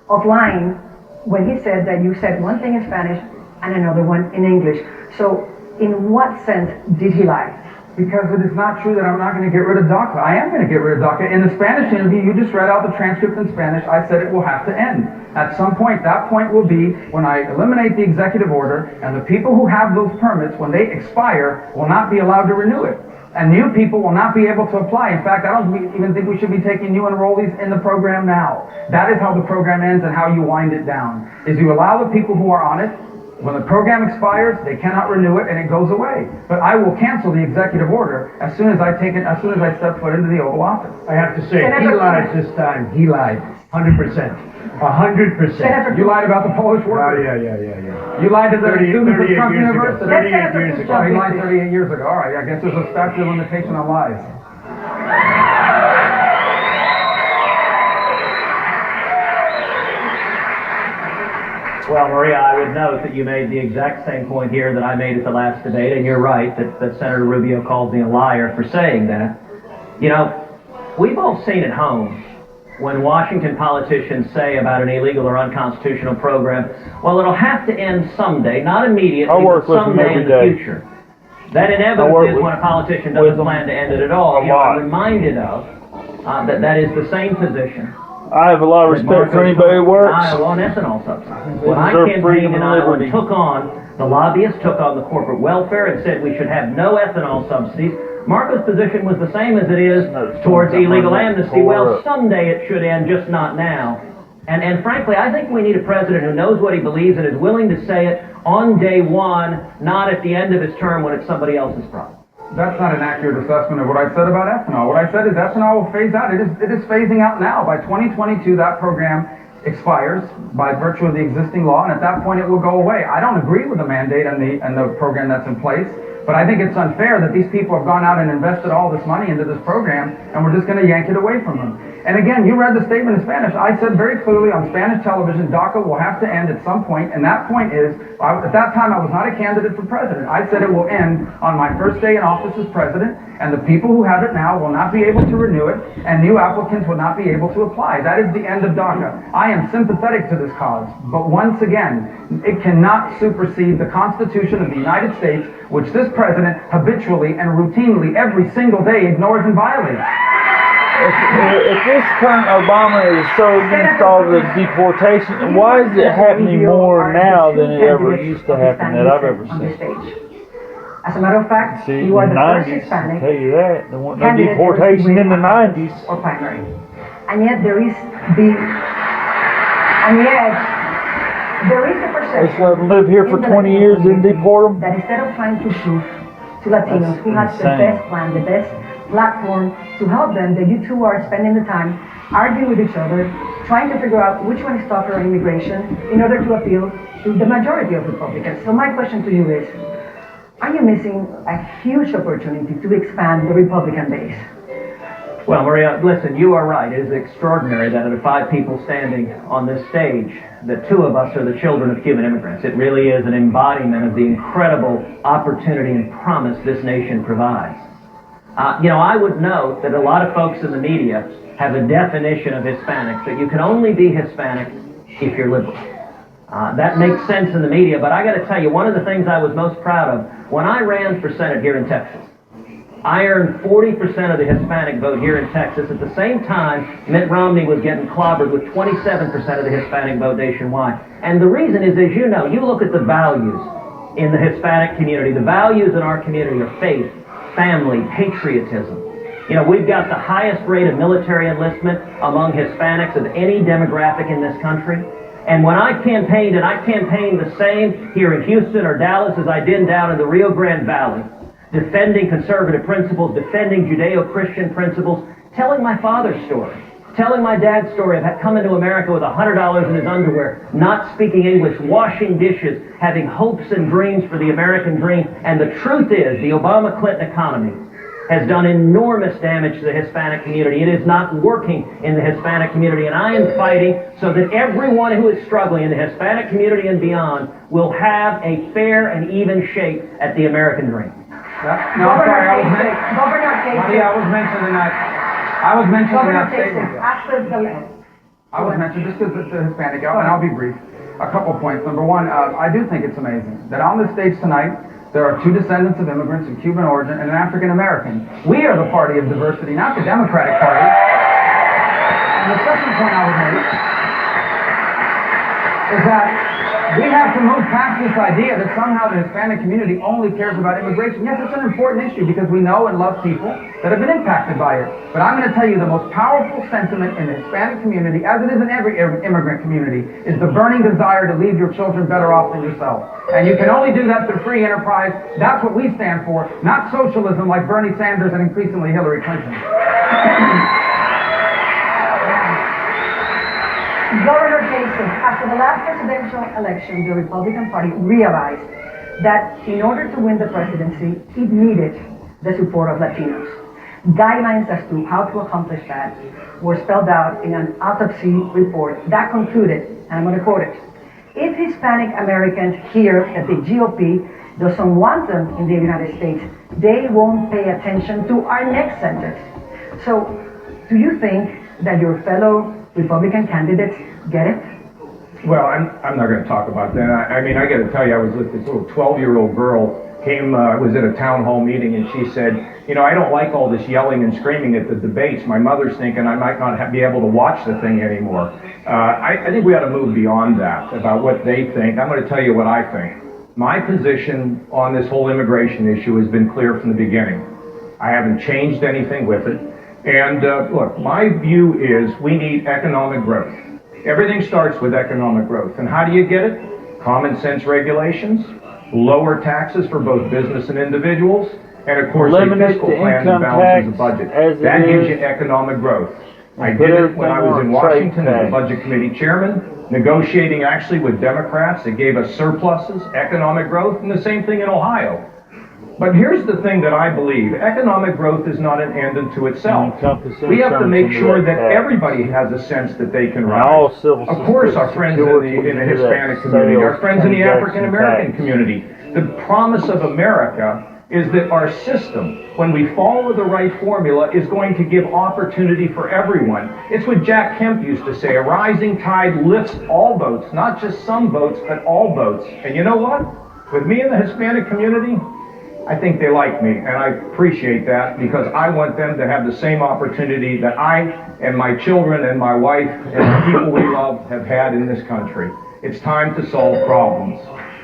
of lying when he said that you said one thing in Spanish and another one in English. So, in what sense did he lie? Because it is not true that I'm not going to get rid of DACA. I am going to get rid of DACA. In the Spanish interview, you just read out the transcript in Spanish. I said it will have to end. At some point, that point will be when I eliminate the executive order, and the people who have those permits, when they expire, will not be allowed to renew it. And new people will not be able to apply. In fact, I don't even think we should be taking new enrollees in the program now. That is how the program ends and how you wind it down, is you allow the people who are on it. When the program expires, they cannot renew it and it goes away. But I will cancel the executive order as soon as I step foot into the Oval Office. I have to say, he lied this time. He lied. 100%. 100%. You lied about the Polish workers. Yeah. You lied to the students at Trump University. 38 years ago. Oh, he lied 38 years ago. All right, I guess there's a statute of limitation on lies. Well, Maria, I would note that you made the exact same point here that I made at the last debate, and you're right that Senator Rubio called me a liar for saying that. You know, we've all seen at home when Washington politicians say about an illegal or unconstitutional program, well, it'll have to end someday, not immediately, but someday in the future. That inevitably is when a politician doesn't plan to end it at all. I'm reminded of that is the same position. I have a lot of respect for anybody who works. Iowa on ethanol subsidies. When I campaigned in Iowa and the lobbyists took on the corporate welfare and said we should have no ethanol subsidies, Marco's position was the same as it is towards illegal amnesty. Well, someday it should end, just not now. And frankly, I think we need a president who knows what he believes and is willing to say it on day one, not at the end of his term when it's somebody else's problem. That's not an accurate assessment of what I said about ethanol. What I said is ethanol will phase out. It is phasing out now. By 2022, that program expires by virtue of the existing law, and at that point it will go away. I don't agree with the mandate and the program that's in place, but I think it's unfair that these people have gone out and invested all this money into this program, and we're just going to yank it away from them. And again, you read the statement in Spanish. I said very clearly on Spanish television, DACA will have to end at some point, and that point is, at that time I was not a candidate for president. I said it will end on my first day in office as president, and the people who have it now will not be able to renew it, and new applicants will not be able to apply. That is the end of DACA. I am sympathetic to this cause, but once again, it cannot supersede the Constitution of the United States, which this president habitually and routinely every single day ignores and violates. If this current Obama is so against all the deportation, why is it happening more now than it ever used to happen that I've ever seen? As a matter of fact, you are the first Hispanic. I'll tell you that. There wasn't no deportation in the 90s. Or primary. And yet there is There is a Let's perception let them live here for in the 20 years and deport them. that instead of trying to prove to Latinos who has the insane. best plan, the best platform to help them, that you two are spending the time arguing with each other, trying to figure out which one is tougher on immigration in order to appeal to the majority of Republicans. So my question to you is, are you missing a huge opportunity to expand the Republican base? Well, Maria, listen, you are right. It is extraordinary that of the 5 people standing on this stage, that 2 of us are the children of Cuban immigrants. It really is an embodiment of the incredible opportunity and promise this nation provides. I would note that a lot of folks in the media have a definition of Hispanics, that you can only be Hispanic if you're liberal. That makes sense in the media, but I got to tell you, one of the things I was most proud of, when I ran for Senate here in Texas, I earned 40% of the Hispanic vote here in Texas. At the same time, Mitt Romney was getting clobbered with 27% of the Hispanic vote nationwide. And the reason is, as you know, you look at the values in the Hispanic community. The values in our community are faith, family, patriotism. We've got the highest rate of military enlistment among Hispanics of any demographic in this country. And when I campaigned, and I campaigned the same here in Houston or Dallas as I did down in the Rio Grande Valley, defending conservative principles, defending Judeo-Christian principles, telling my father's story, telling my dad's story of coming to America with $100 in his underwear, not speaking English, washing dishes, having hopes and dreams for the American dream. And the truth is, the Obama-Clinton economy has done enormous damage to the Hispanic community. It is not working in the Hispanic community, and I am fighting so that everyone who is struggling in the Hispanic community and beyond will have a fair and even shake at the American dream. Governor Kasich. I was mentioning that. I was mentioning that statement. I was mentioning just because it's a Hispanic, and I'll be brief. A couple points. Number one, I do think it's amazing that on the stage tonight there are 2 descendants of immigrants of Cuban origin and an African American. We are the party of diversity, not the Democratic Party. And the second point I would make is that we have to move past this idea that somehow the Hispanic community only cares about immigration. Yes, it's an important issue because we know and love people that have been impacted by it. But I'm going to tell you the most powerful sentiment in the Hispanic community, as it is in every immigrant community, is the burning desire to leave your children better off than yourself. And you can only do that through free enterprise. That's what we stand for, not socialism like Bernie Sanders and increasingly Hillary Clinton. Governor Kasich, after the last presidential election, the Republican Party realized that in order to win the presidency, it needed the support of Latinos. Guidelines as to how to accomplish that were spelled out in an autopsy report that concluded, and I'm going to quote it, if Hispanic Americans hear that the GOP doesn't want them in the United States, they won't pay attention to our next sentence. So, do you think that your fellow Republican candidates get it? Well, I'm not going to talk about that. I mean, I got to tell you, I was with this little 12-year-old girl, was at a town hall meeting, and she said, I don't like all this yelling and screaming at the debates. My mother's thinking I might not be able to watch the thing anymore. I think we ought to move beyond that, about what they think. I'm going to tell you what I think. My position on this whole immigration issue has been clear from the beginning. I haven't changed anything with it. And look, my view is we need economic growth. Everything starts with economic growth. And how do you get it? Common sense regulations, lower taxes for both business and individuals, and of course a fiscal plan that balances the budget. That gives you economic growth. I did it when I was in Washington as the Budget Committee Chairman, negotiating actually with Democrats that gave us surpluses, economic growth, and the same thing in Ohio. But here's the thing that I believe. Economic growth is not an end unto itself. We have to make sure that everybody has a sense that they can rise. Of course, our friends in the Hispanic community, our friends in the African American community. The promise of America is that our system, when we follow the right formula, is going to give opportunity for everyone. It's what Jack Kemp used to say, a rising tide lifts all boats, not just some boats, but all boats. And you know what? With me in the Hispanic community, I think they like me, and I appreciate that because I want them to have the same opportunity that I and my children and my wife and the people we love have had in this country. It's time to solve problems.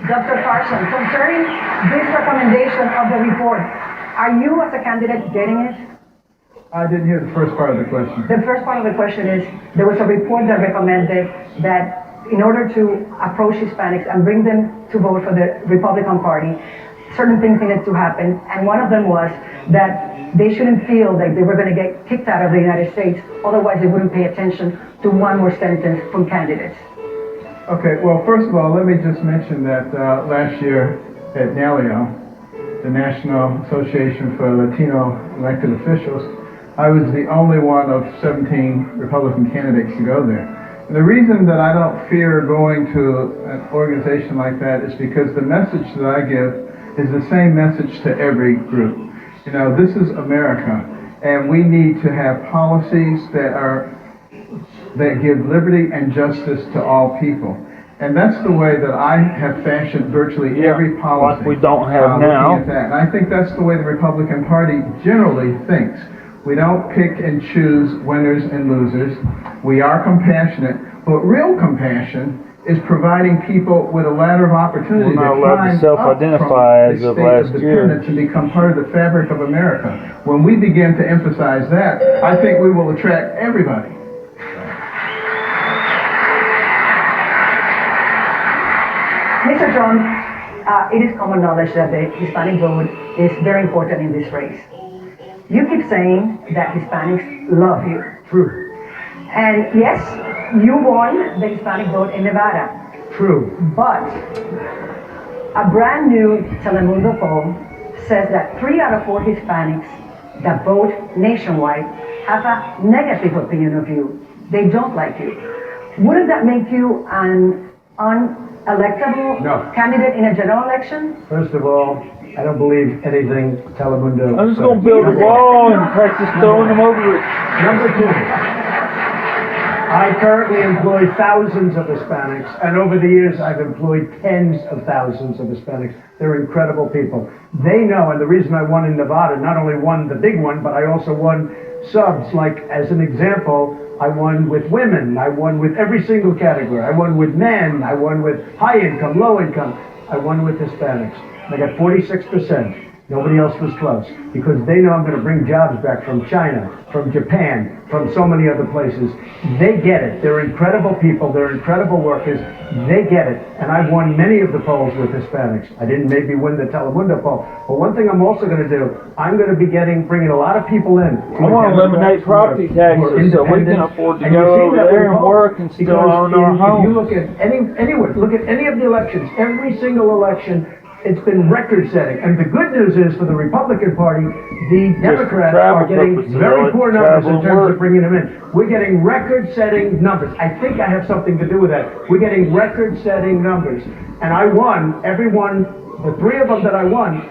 Dr. Carson, concerning this recommendation of the report, are you as a candidate getting it? I didn't hear the first part of the question. The first part of the question is, there was a report that recommended that in order to approach Hispanics and bring them to vote for the Republican Party, certain things needed to happen, and one of them was that they shouldn't feel like they were going to get kicked out of the United States, otherwise they wouldn't pay attention to one more sentence from candidates. Okay, well, first of all, let me just mention that last year at NALEO, the National Association for Latino Elected Officials, I was the only one of 17 Republican candidates to go there. And the reason that I don't fear going to an organization like that is because the message that I give is the same message to every group. You know, this is America, and we need to have policies that give liberty and justice to all people. And that's the way that I have fashioned virtually every policy. Like we don't have now. Looking at that. And I think that's the way the Republican Party generally thinks. We don't pick and choose winners and losers. We are compassionate, but real compassion is providing people with a ladder of opportunity We're not allowed to self-identify as of last year to become part of the fabric of America. When we begin to emphasize that, I think we will attract everybody. Mr. Trump, it is common knowledge that the Hispanic vote is very important in this race. You keep saying that Hispanics love you. True. And yes, you won the Hispanic vote in Nevada. True. But a brand new Telemundo poll says that 3 out of 4 Hispanics that vote nationwide have a negative opinion of you. They don't like you. Wouldn't that make you an unelectable candidate in a general election? First of all, I don't believe anything Telemundo. I'm just going to build a wall and practice throwing them over it. Number 2, I currently employ thousands of Hispanics, and over the years I've employed tens of thousands of Hispanics. They're incredible people. They know, and the reason I won in Nevada, not only won the big one, but I also won subs. Like, as an example, I won with women, I won with every single category. I won with men, I won with high income, low income. I won with Hispanics. I got 46%. Nobody else was close, because they know I'm going to bring jobs back from China, from Japan, from so many other places. They get it. They're incredible people. They're incredible workers. They get it. And I've won many of the polls with Hispanics. I didn't maybe win the Telemundo poll. But one thing I'm also going to do, I'm going to be bringing a lot of people in. I want to eliminate property taxes so we can afford to go over there and work and still own our homes. If you look at look at any of the elections, every single election, it's been record-setting. And the good news is, for the Republican Party, the Democrats are getting very poor numbers in terms of bringing them in. We're getting record-setting numbers. I think I have something to do with that. We're getting record-setting numbers. And I won the 3 of them that I won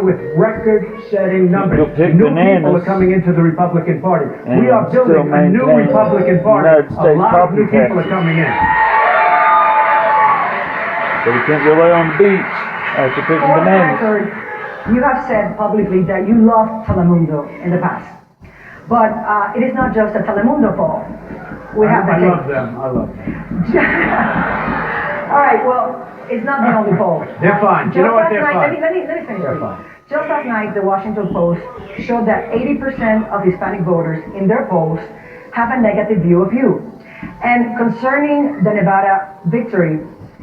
with record-setting numbers. New people are coming into the Republican Party. We are building a new Republican Party. A lot of new people are coming in. So we can't go lay on the beach after picking bananas. You have said publicly that you loved Telemundo in the past. But it is not just a Telemundo poll. I love them. I love them. All right, well, it's not the only poll. They're fine. You know what? They're fine. Let me finish. They're fine. Just last night, the Washington Post showed that 80% of Hispanic voters in their polls have a negative view of you. And concerning the Nevada victory,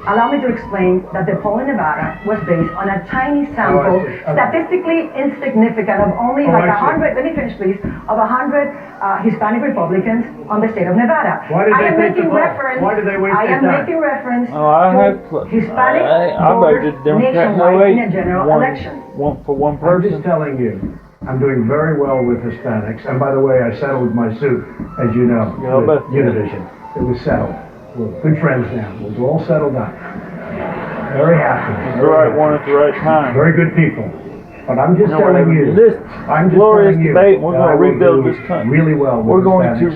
allow me to explain that the poll in Nevada was based on a tiny sample, statistically insignificant, of only like 100, let me finish please, of 100 Hispanic Republicans on the state of Nevada. Why did they take the poll? Why did they waste their time? I am making reference to Hispanic voters nationwide in a general election. For one person. I'm just telling you, I'm doing very well with Hispanics. And by the way, I settled my suit, as you know, with Univision. It was settled. We're good friends now. We're all settled up. Very happy. The right one at the right time. Very good people. But I'm just telling you. This glorious debate, we're going to rebuild this country. Really well. We're going to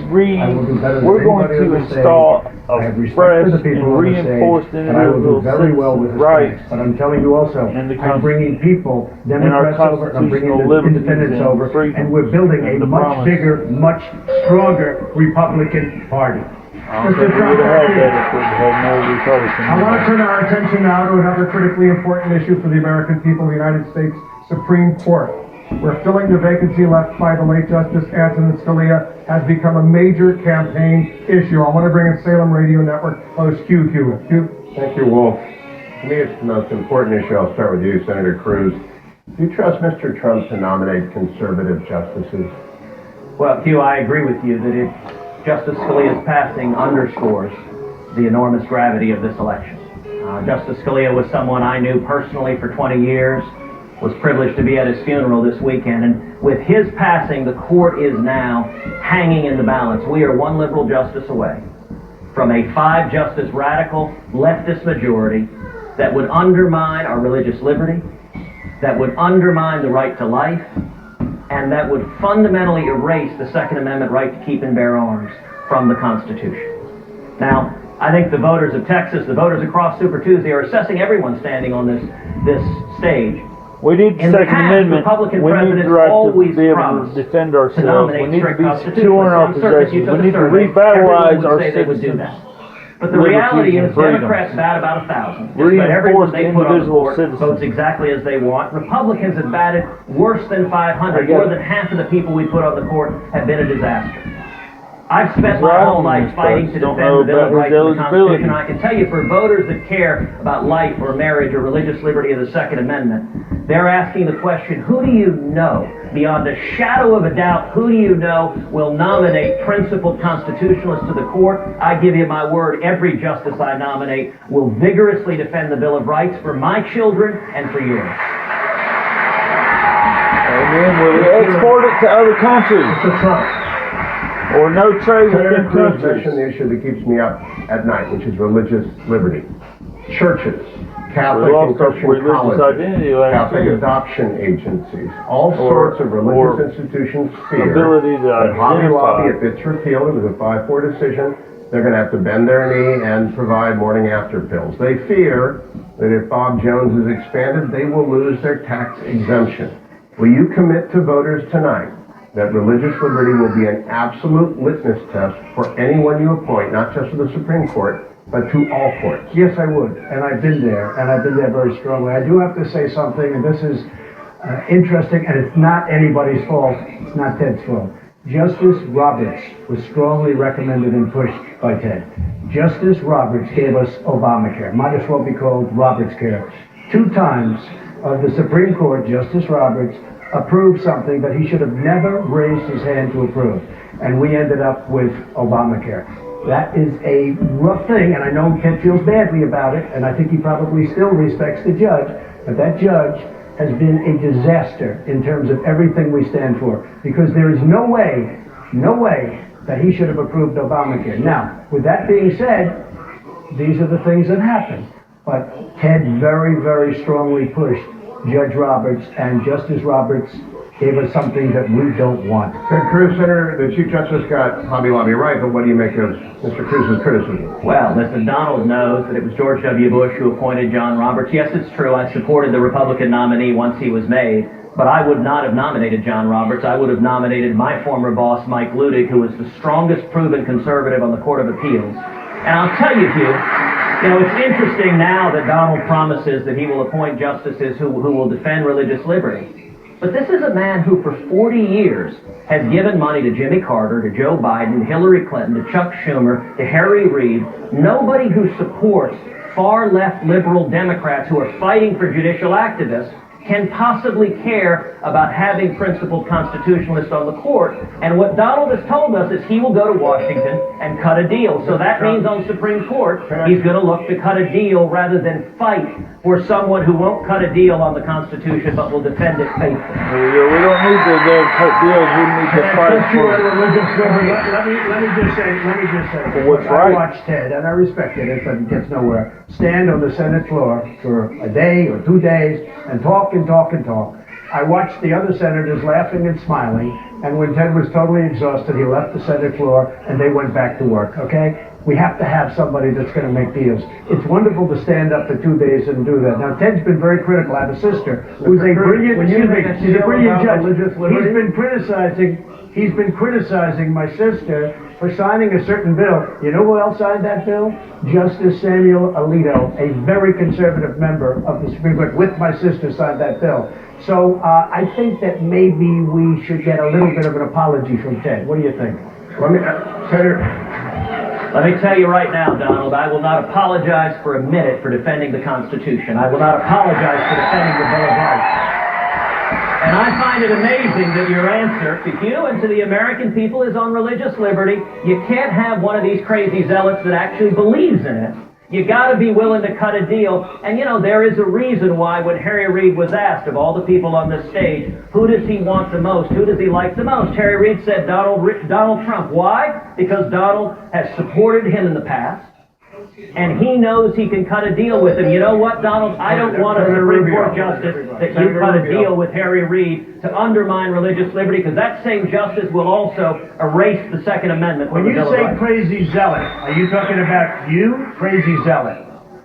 install a fresh and reinforced individual rights. But I'm telling you also, I'm bringing people, Democrats over, I'm bringing independents over, and we're building a much bigger, much stronger Republican Party. I want to turn our attention now to another critically important issue for the American people, the United States Supreme Court. We're filling the vacancy left by the late Justice Antonin Scalia has become a major campaign issue. I want to bring in Salem Radio Network host Hugh Hewitt. Hugh? Thank you, Wolf. To me, it's the most important issue. I'll start with you, Senator Cruz. Do you trust Mr. Trump to nominate conservative justices? Well, Hugh, I agree with you that Justice Scalia's passing underscores the enormous gravity of this election. Justice Scalia was someone I knew personally for 20 years, was privileged to be at his funeral this weekend, and with his passing, the court is now hanging in the balance. We are one liberal justice away from a 5-justice radical leftist majority that would undermine our religious liberty, that would undermine the right to life, and that would fundamentally erase the Second Amendment right to keep and bear arms from the Constitution. Now, I think the voters of Texas, the voters across Super Tuesday, are assessing everyone standing on this stage. We need the In the Second past, Amendment. Republican We need presidents the right to always be able to promised defend to ourselves. nominate We need to strict be constitutionalists. secure in our I'm certain if you possessions. took We a need to survey, revitalize everyone our would say they would do citizens. that. But the liberties reality and is freedoms. Democrats bat about 1,000. Just about Reinforce everyone they put on the individual court citizens. votes exactly as they want. Republicans have batted worse than 500. More than half of the people we put on the court have been a disaster. I've spent my whole life fighting to defend the Bill of Rights and the Constitution. I can tell you, for voters that care about life or marriage or religious liberty or the Second Amendment, they're asking the question, who do you know, beyond a shadow of a doubt, who do you know will nominate principled constitutionalists to the court? I give you my word, every justice I nominate will vigorously defend the Bill of Rights for my children and for yours. Amen. We'll export it to other countries. Mr. Trump. Or no trade Senator with Cruz countries. mentioned the issue that keeps me up at night, which is religious liberty. Churches, Catholic We and lost our Christian religious colleges, identity last Catholic year. adoption agencies, all sorts of religious institutions fear ability to that Hobby Lobby, identify. if it's repealed, it was a 5-4 decision, they're going to have to bend their knee and provide morning after pills. They fear that if Bob Jones is expanded, they will lose their tax exemption. Will you commit to voters tonight that religious liberty will be an absolute litmus test for anyone you appoint, not just to the Supreme Court, but to all courts? Yes, I would, and I've been there, and I've been there very strongly. I do have to say something, and this is interesting, and it's not anybody's fault. It's not Ted's fault. Justice Roberts was strongly recommended and pushed by Ted. Justice Roberts gave us Obamacare. Might as well be called Roberts Care. 2 times the Supreme Court, Justice Roberts, approved something that he should have never raised his hand to approve. And we ended up with Obamacare. That is a rough thing, and I know Ted feels badly about it, and I think he probably still respects the judge, but that judge has been a disaster in terms of everything we stand for, because there is no way that he should have approved Obamacare. Now, with that being said, these are the things that happen. But Ted very, very strongly pushed Judge Roberts, and Justice Roberts gave us something that we don't want. Ted Cruz, Senator, the Chief Justice got Hobby Lobby right, but what do you make of Mr. Cruz's criticism? Well, Mr. Donald knows that it was George W. Bush who appointed John Roberts. Yes, it's true, I supported the Republican nominee once he was made, but I would not have nominated John Roberts. I would have nominated my former boss, Mike Ludig, who was the strongest proven conservative on the Court of Appeals. And I'll tell you, Hugh, it's interesting now that Donald promises that he will appoint justices who will defend religious liberty. But this is a man who for 40 years has given money to Jimmy Carter, to Joe Biden, to Hillary Clinton, to Chuck Schumer, to Harry Reid. Nobody who supports far-left liberal Democrats who are fighting for judicial activists can possibly care about having principled constitutionalists on the court. And what Donald has told us is he will go to Washington and cut a deal. So that means on Supreme Court, he's going to look to cut a deal rather than fight for someone who won't cut a deal on the Constitution but will defend it faithfully. We don't need to cut deals. We need to fight for religious liberty. Let me just say. what's I right. watched Ted, and I respect it, but it gets nowhere. Stand on the Senate floor for a day or 2 days and talk and talk and talk. I watched the other senators laughing and smiling, and when Ted was totally exhausted, he left the Senate floor and they went back to work, okay? We have to have somebody that's going to make deals. It's wonderful to stand up for 2 days and do that. Now, Ted's been very critical. I have a sister who's a brilliant, she's a brilliant judge. He's been criticizing my sister for signing a certain bill. You know who else signed that bill? Justice Samuel Alito, a very conservative member of the Supreme Court, with my sister, signed that bill. So I think that maybe we should get a little bit of an apology from Ted. What do you think? Senator. Let me tell you right now, Donald, I will not apologize for a minute for defending the Constitution. I will not apologize for defending the Bill of Rights. And I find it amazing that your answer to you and to the American people is on religious liberty. You can't have one of these crazy zealots that actually believes in it. You got to be willing to cut a deal. And, you know, there is a reason why when Harry Reid was asked of all the people on this stage, who does he want the most? Who does he like the most? Harry Reid said Donald Trump. Why? Because Donald has supported him in the past. And he knows he can cut a deal with him. You know what, Donald? I don't want a Supreme Court justice that you cut a deal with Harry Reid to undermine religious liberty, because that same justice will also erase the Second Amendment. When you say crazy zealot, are you talking about you, crazy zealot?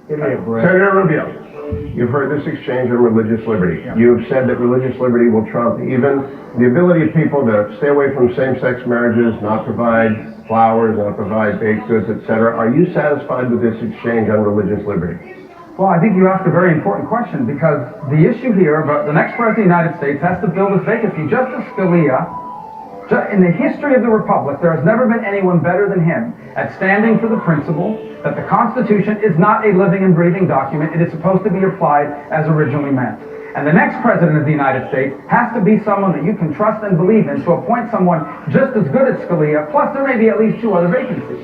Give me a break. Senator Rubio, you've heard this exchange on religious liberty. You've said that religious liberty will trump even the ability of people to stay away from same-sex marriages, not provide flowers, not provide baked goods, etc. Are you satisfied with this exchange on religious liberty? Well, I think you asked a very important question, because the issue here about the next president of the United States has to fill this vacancy. Justice Scalia, in the history of the Republic, there has never been anyone better than him at standing for the principle that the Constitution is not a living and breathing document. It is supposed to be applied as originally meant. And the next president of the United States has to be someone that you can trust and believe in to appoint someone just as good as Scalia, plus there may be at least 2 other vacancies.